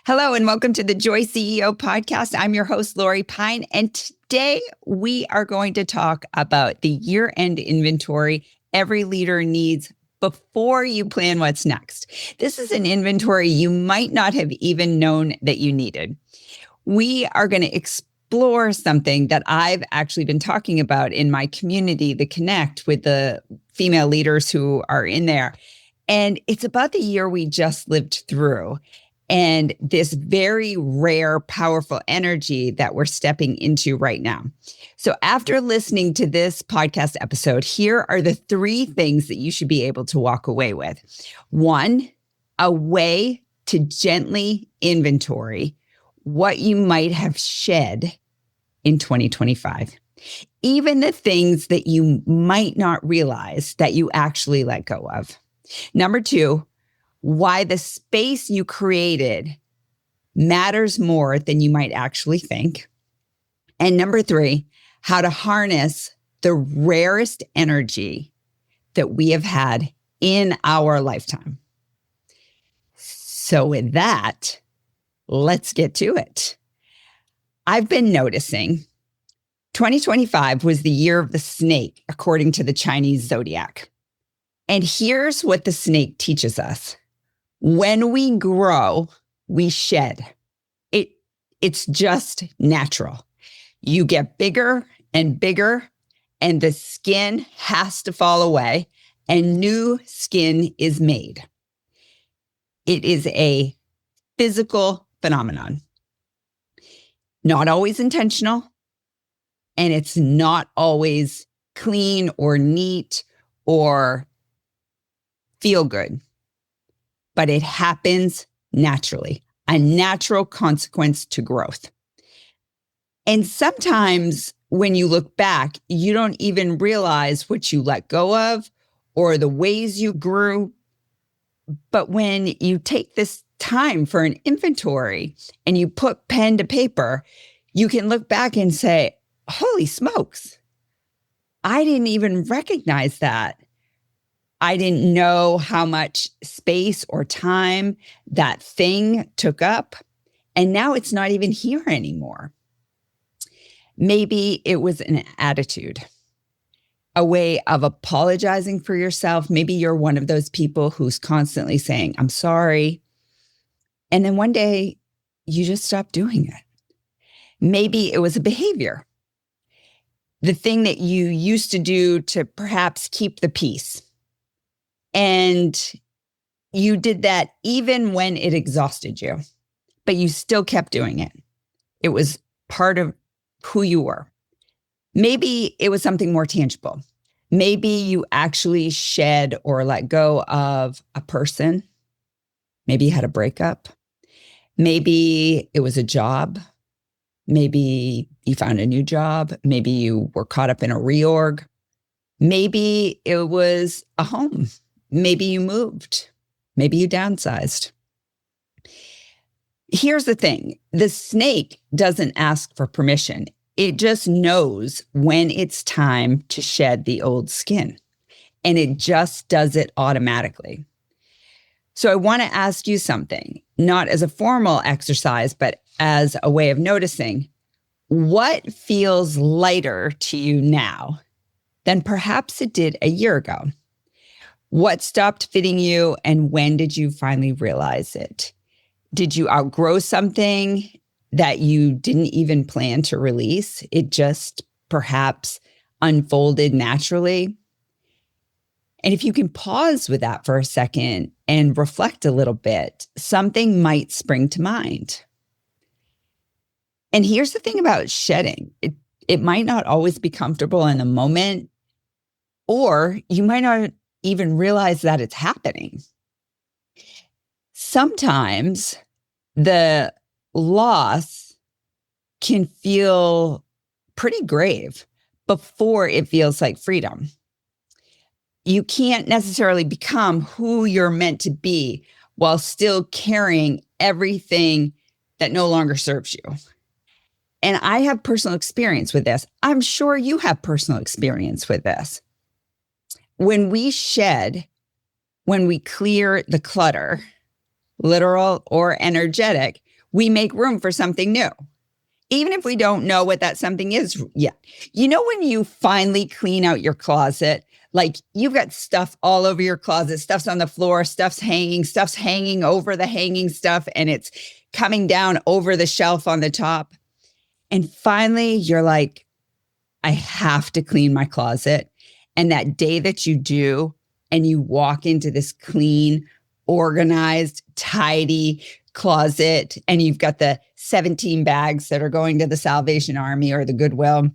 Hello and welcome to the Joy CEO podcast. I'm your host, Lori Pine, and today we are going to talk about the year-end inventory every leader needs before you plan what's next. This is an inventory you might not have even known that you needed. We are going to explore something that I've actually been talking about in my community, the Connect, with the female leaders who are in there. And it's about the year we just lived through and this very rare, powerful energy that we're stepping into right now. So after listening to this podcast episode, here are the 3 things that you should be able to walk away with. 1, a way to gently inventory what you might have shed in 2025. Even the things that you might not realize that you actually let go of. Number 2, why the space you created matters more than you might actually think. And number 3, how to harness the rarest energy that we have had in our lifetime. So with that, let's get to it. I've been noticing 2025 was the year of the snake, according to the Chinese zodiac. And here's what the snake teaches us. When we grow, we shed. It's just natural. You get bigger and bigger, and the skin has to fall away, and new skin is made. It is a physical phenomenon. Not always intentional, and it's not always clean or neat or feel good. But it happens naturally, a natural consequence to growth. And sometimes when you look back, you don't even realize what you let go of or the ways you grew. But when you take this time for an inventory and you put pen to paper, you can look back and say, holy smokes, I didn't even recognize that. I didn't know how much space or time that thing took up. And now it's not even here anymore. Maybe it was an attitude, a way of apologizing for yourself. Maybe you're one of those people who's constantly saying, I'm sorry. And then one day you just stop doing it. Maybe it was a behavior, the thing that you used to do to perhaps keep the peace. And you did that even when it exhausted you, but you still kept doing it. It was part of who you were. Maybe it was something more tangible. Maybe you actually shed or let go of a person. Maybe you had a breakup. Maybe it was a job. Maybe you found a new job. Maybe you were caught up in a reorg. Maybe it was a home. Maybe you moved. Maybe you downsized. Here's the thing. The snake doesn't ask for permission. It just knows when it's time to shed the old skin. And it just does it automatically. So I want to ask you something, not as a formal exercise, but as a way of noticing. What feels lighter to you now than perhaps it did a year ago? What stopped fitting you, and when did you finally realize it? Did you outgrow something that you didn't even plan to release? It just perhaps unfolded naturally. And if you can pause with that for a second and reflect a little bit, something might spring to mind. And here's the thing about shedding. It might not always be comfortable in the moment, or you might not even realize that it's happening. Sometimes the loss can feel pretty grave before it feels like freedom. You can't necessarily become who you're meant to be while still carrying everything that no longer serves you. And I have personal experience with this. I'm sure you have personal experience with this. When we shed, when we clear the clutter, literal or energetic, we make room for something new, even if we don't know what that something is yet. You know, when you finally clean out your closet, like you've got stuff all over your closet, stuff's on the floor, stuff's hanging over the hanging stuff, and it's coming down over the shelf on the top. And finally, you're like, I have to clean my closet. And that day that you do, and you walk into this clean, organized, tidy closet, and you've got the 17 bags that are going to the Salvation Army or the Goodwill,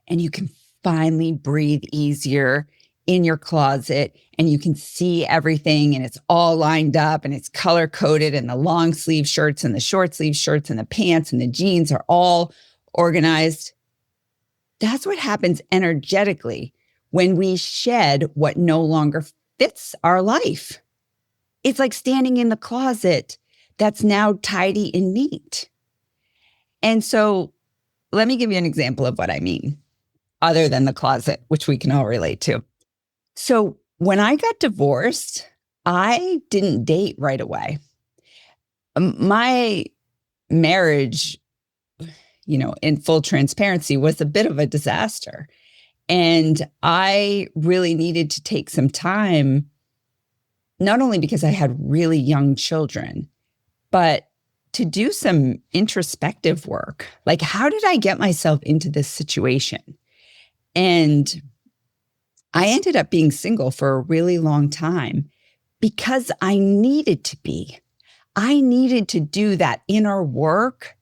and you can finally breathe easier in your closet, and you can see everything, and it's all lined up, and it's color coded, and the long sleeve shirts and the short sleeve shirts and the pants and the jeans are all organized. That's what happens energetically when we shed what no longer fits our life. It's like standing in the closet that's now tidy and neat. And so let me give you an example of what I mean, other than the closet, which we can all relate to. So when I got divorced, I didn't date right away. My marriage, in full transparency, was a bit of a disaster. And I really needed to take some time, not only because I had really young children, but to do some introspective work. Like, how did I get myself into this situation? And I ended up being single for a really long time because I needed to be. I needed to do that inner work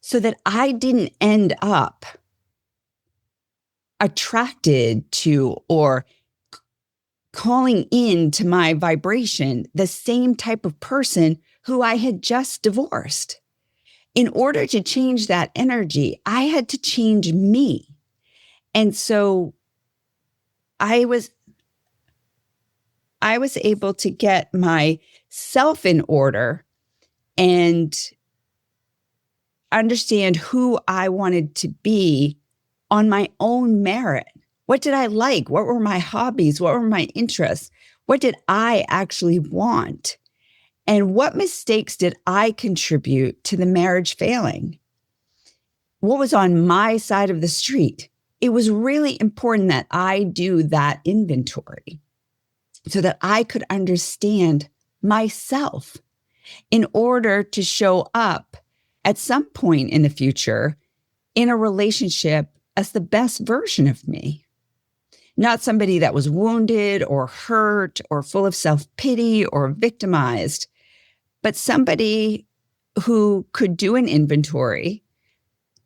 so that I didn't end up attracted to or calling in to my vibration the same type of person who I had just divorced. In order to change that energy, I had to change me. And so I was able to get myself in order and understand who I wanted to be on my own merit. What did I like? What were my hobbies? What were my interests? What did I actually want? And what mistakes did I contribute to the marriage failing? What was on my side of the street? It was really important that I do that inventory so that I could understand myself in order to show up at some point in the future in a relationship as the best version of me. Not somebody that was wounded or hurt or full of self-pity or victimized, but somebody who could do an inventory,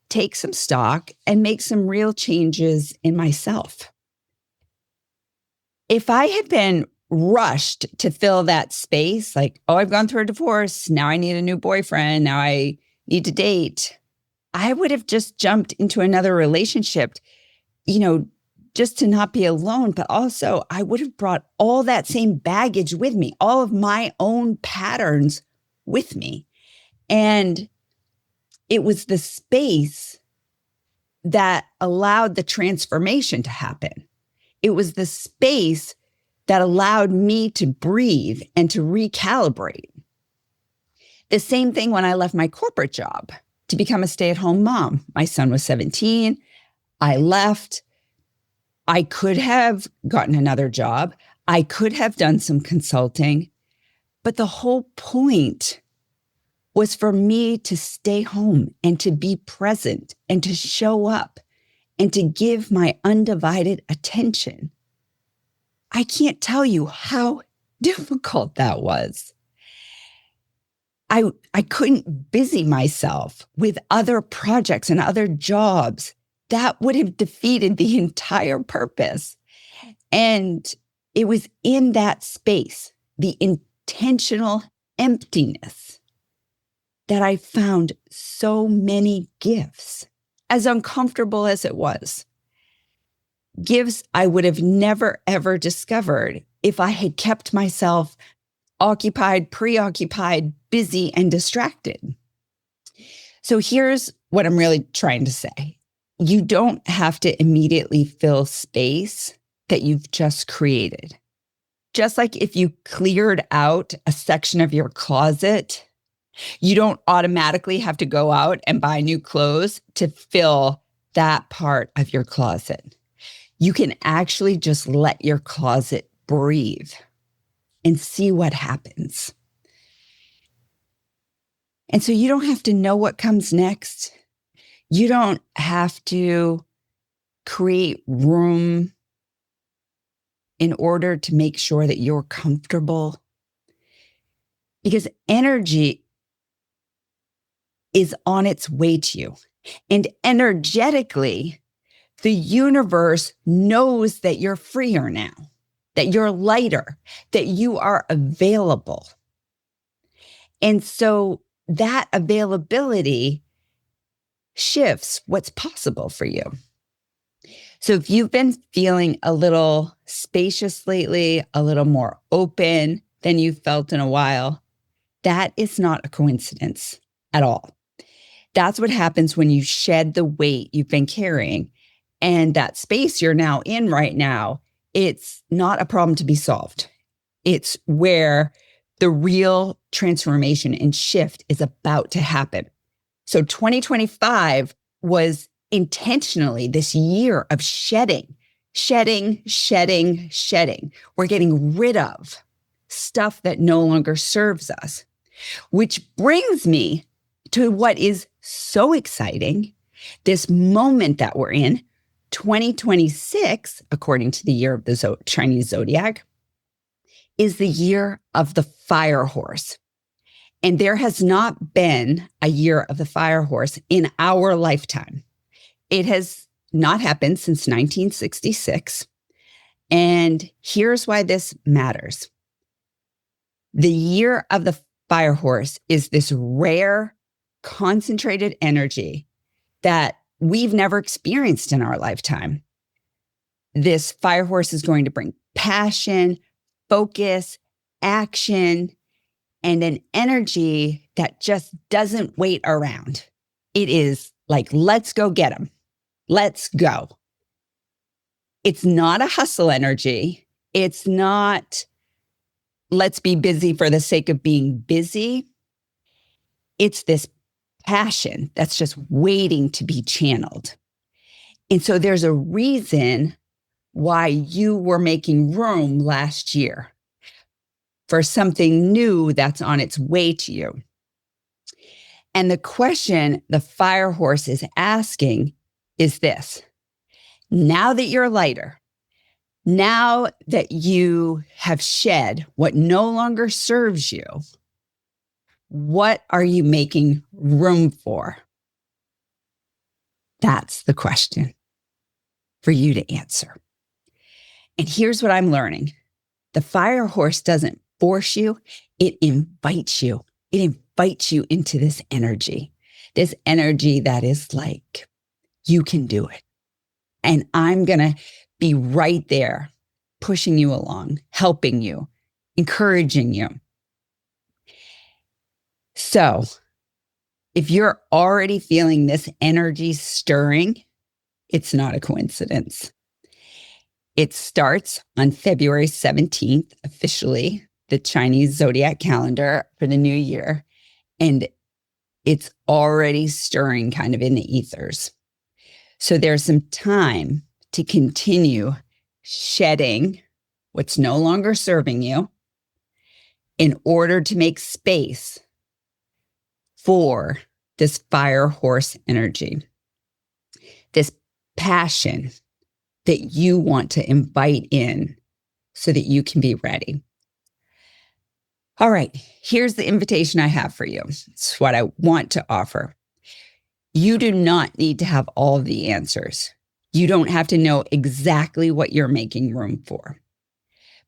take some stock, and make some real changes in myself. If I had been rushed to fill that space, like, oh, I've gone through a divorce, now I need a new boyfriend, now I need to date, I would have just jumped into another relationship, just to not be alone. But also I would have brought all that same baggage with me, all of my own patterns with me. And it was the space that allowed the transformation to happen. It was the space that allowed me to breathe and to recalibrate. The same thing when I left my corporate job to become a stay-at-home mom. My son was 17. I left. I could have gotten another job. I could have done some consulting. But the whole point was for me to stay home and to be present and to show up and to give my undivided attention. I can't tell you how difficult that was. I couldn't busy myself with other projects and other jobs. That would have defeated the entire purpose. And it was in that space, the intentional emptiness, that I found so many gifts, as uncomfortable as it was. Gifts I would have never, ever discovered if I had kept myself occupied, preoccupied, busy, and distracted. So here's what I'm really trying to say. You don't have to immediately fill space that you've just created. Just like if you cleared out a section of your closet You don't automatically have to go out and buy new clothes to fill that part of your closet. You can actually just let your closet breathe and see what happens. And so you don't have to know what comes next. You don't have to create room in order to make sure that you're comfortable. Because energy is on its way to you. And energetically, the universe knows that you're freer now, that you're lighter, that you are available. And so that availability shifts what's possible for you. So if you've been feeling a little spacious lately, a little more open than you've felt in a while, that is not a coincidence at all. That's what happens when you shed the weight you've been carrying. And that space you're now in right now, it's not a problem to be solved. It's where the real transformation and shift is about to happen. So 2025 was intentionally this year of shedding. We're getting rid of stuff that no longer serves us, which brings me to what is so exciting, this moment that we're in, 2026, according to the year of the Chinese zodiac, is the year of the fire horse. And there has not been a year of the fire horse in our lifetime. It has not happened since 1966. And here's why this matters. The year of the fire horse is this rare, concentrated energy that we've never experienced in our lifetime. This fire horse is going to bring passion, focus, action, and an energy that just doesn't wait around. It is like, let's go get them. Let's go. It's not a hustle energy. It's not, let's be busy for the sake of being busy. It's this passion that's just waiting to be channeled. And so there's a reason why you were making room last year for something new that's on its way to you. And the question the fire horse is asking is this: now that you're lighter, now that you have shed what no longer serves you, what are you making room for? That's the question for you to answer. And here's what I'm learning. The fire horse doesn't force you, it invites you. It invites you into this energy that is like, you can do it. And I'm going to be right there, pushing you along, helping you, encouraging you. So if you're already feeling this energy stirring, it's not a coincidence. It starts on February 17th, officially, the Chinese zodiac calendar for the new year. And it's already stirring kind of in the ethers. So there's some time to continue shedding what's no longer serving you in order to make space for this fire horse energy, this passion that you want to invite in so that you can be ready. All right, here's the invitation I have for you. It's what I want to offer. You do not need to have all of the answers. You don't have to know exactly what you're making room for.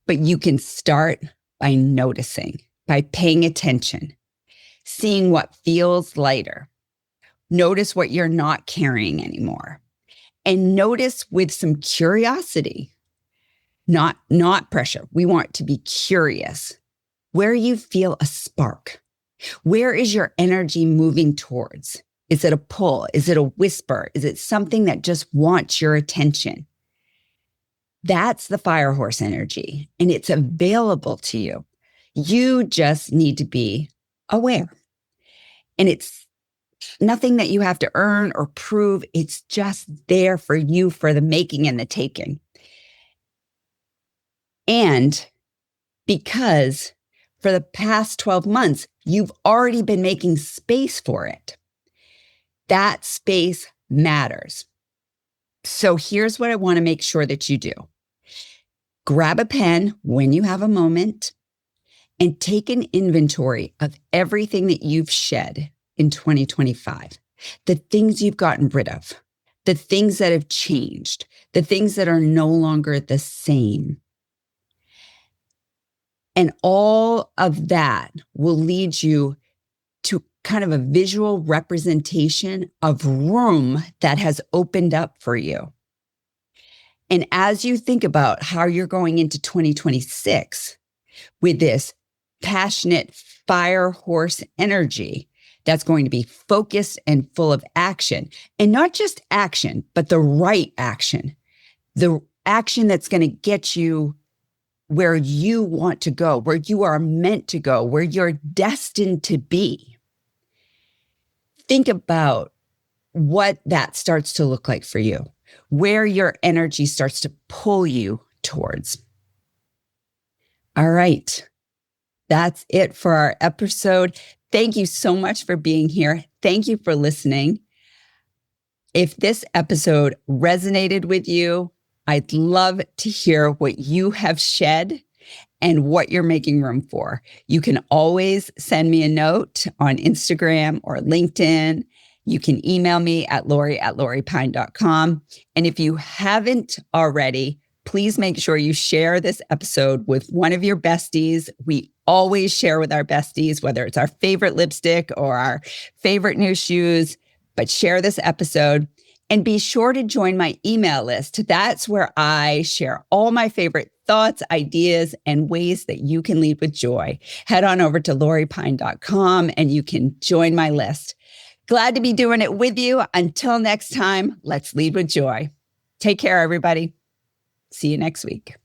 But you can start by noticing, by paying attention, seeing what feels lighter. Notice what you're not carrying anymore. And notice with some curiosity, not pressure. We want to be curious. Where you feel a spark. Where is your energy moving towards? Is it a pull? Is it a whisper? Is it something that just wants your attention? That's the fire horse energy, and it's available to you. You just need to be aware. And it's nothing that you have to earn or prove. It's just there for you for the making and the taking. And because for the past 12 months, you've already been making space for it. That space matters. So here's what I want to make sure that you do. Grab a pen when you have a moment and take an inventory of everything that you've shed in 2025, the things you've gotten rid of, the things that have changed, the things that are no longer the same. And all of that will lead you to kind of a visual representation of room that has opened up for you. And as you think about how you're going into 2026 with this passionate fire horse energy that's going to be focused and full of action, and not just action, but the right action, the action that's going to get you where you want to go, where you are meant to go, where you're destined to be. Think about what that starts to look like for you, where your energy starts to pull you towards. All right. That's it for our episode. Thank you so much for being here. Thank you for listening. If this episode resonated with you, I'd love to hear what you have shed and what you're making room for. You can always send me a note on Instagram or LinkedIn. You can email me at lori@loripine.com. And if you haven't already, please make sure you share this episode with one of your besties. We always share with our besties, whether it's our favorite lipstick or our favorite new shoes, but share this episode. And be sure to join my email list. That's where I share all my favorite thoughts, ideas, and ways that you can lead with joy. Head on over to loripine.com and you can join my list. Glad to be doing it with you. Until next time, let's lead with joy. Take care, everybody. See you next week.